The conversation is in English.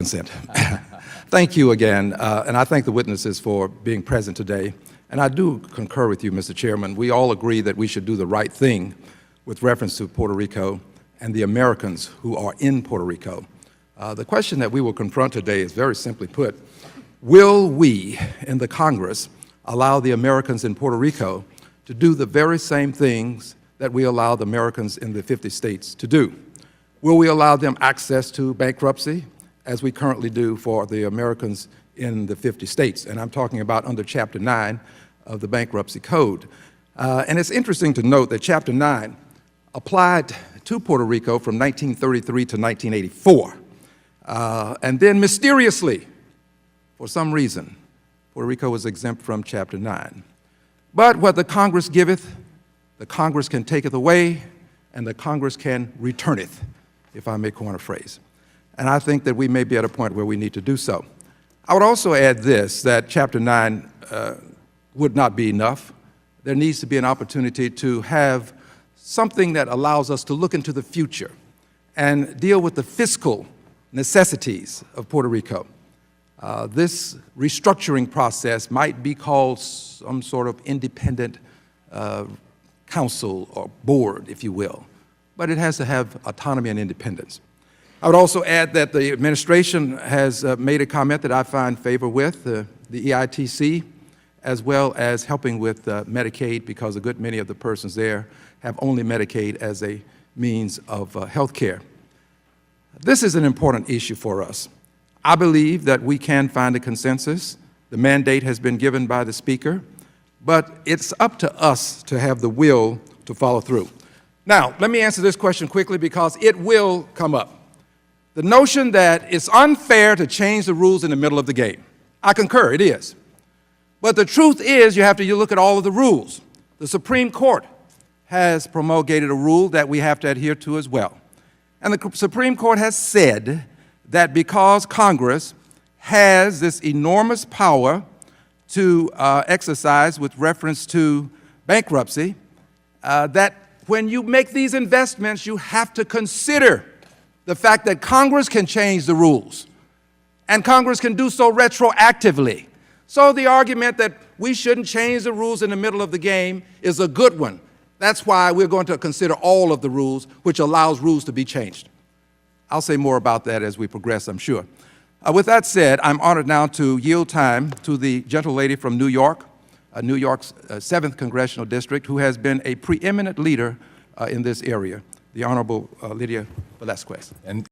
consent. Thank you again, and I thank the witnesses for being present today. And I do concur with you, Mr. Chairman. We all agree that we should do the right thing with reference to Puerto Rico and the Americans who are in Puerto Rico. The question that we will confront today is very simply put: will we in the Congress allow the Americans in Puerto Rico to do the very same things that we allow the Americans in the 50 states to do? Will we allow them access to bankruptcy, as we currently do for the Americans in the 50 states? And I'm talking about under Chapter 9 of the Bankruptcy Code. And it's interesting to note that Chapter 9 applied to Puerto Rico from 1933 to 1984. And then mysteriously, for some reason, Puerto Rico was exempt from Chapter 9. But what the Congress giveth, the Congress can taketh away, and the Congress can returneth, if I may coin a phrase. And I think that we may be at a point where we need to do so. I would also add this, that Chapter 9 would not be enough. There needs to be an opportunity to have something that allows us to look into the future and deal with the fiscal necessities of Puerto Rico. This restructuring process might be called some sort of independent council or board, if you will, but it has to have autonomy and independence. I would also add that the administration has made a comment that I find favor with, the EITC, as well as helping with Medicaid, because a good many of the persons there have only Medicaid as a means of health care. This is an important issue for us. I believe that we can find a consensus. The mandate has been given by the Speaker, but it's up to us to have the will to follow through. Now, let me answer this question quickly because it will come up. The notion that it's unfair to change the rules in the middle of the game. I concur, it is. But the truth is you have to look at all of the rules. The Supreme Court has promulgated a rule that we have to adhere to as well. And the Supreme Court has said that because Congress has this enormous power to exercise with reference to bankruptcy, that when you make these investments, you have to consider the fact that Congress can change the rules, and Congress can do so retroactively. So the argument that we shouldn't change the rules in the middle of the game is a good one. That's why we're going to consider all of the rules, which allows rules to be changed. I'll say more about that as we progress, I'm sure. With that said, I'm honored now to yield time to the gentlelady from New York, New York's 7th Congressional District, who has been a preeminent leader in this area, the Honorable Lydia Velázquez.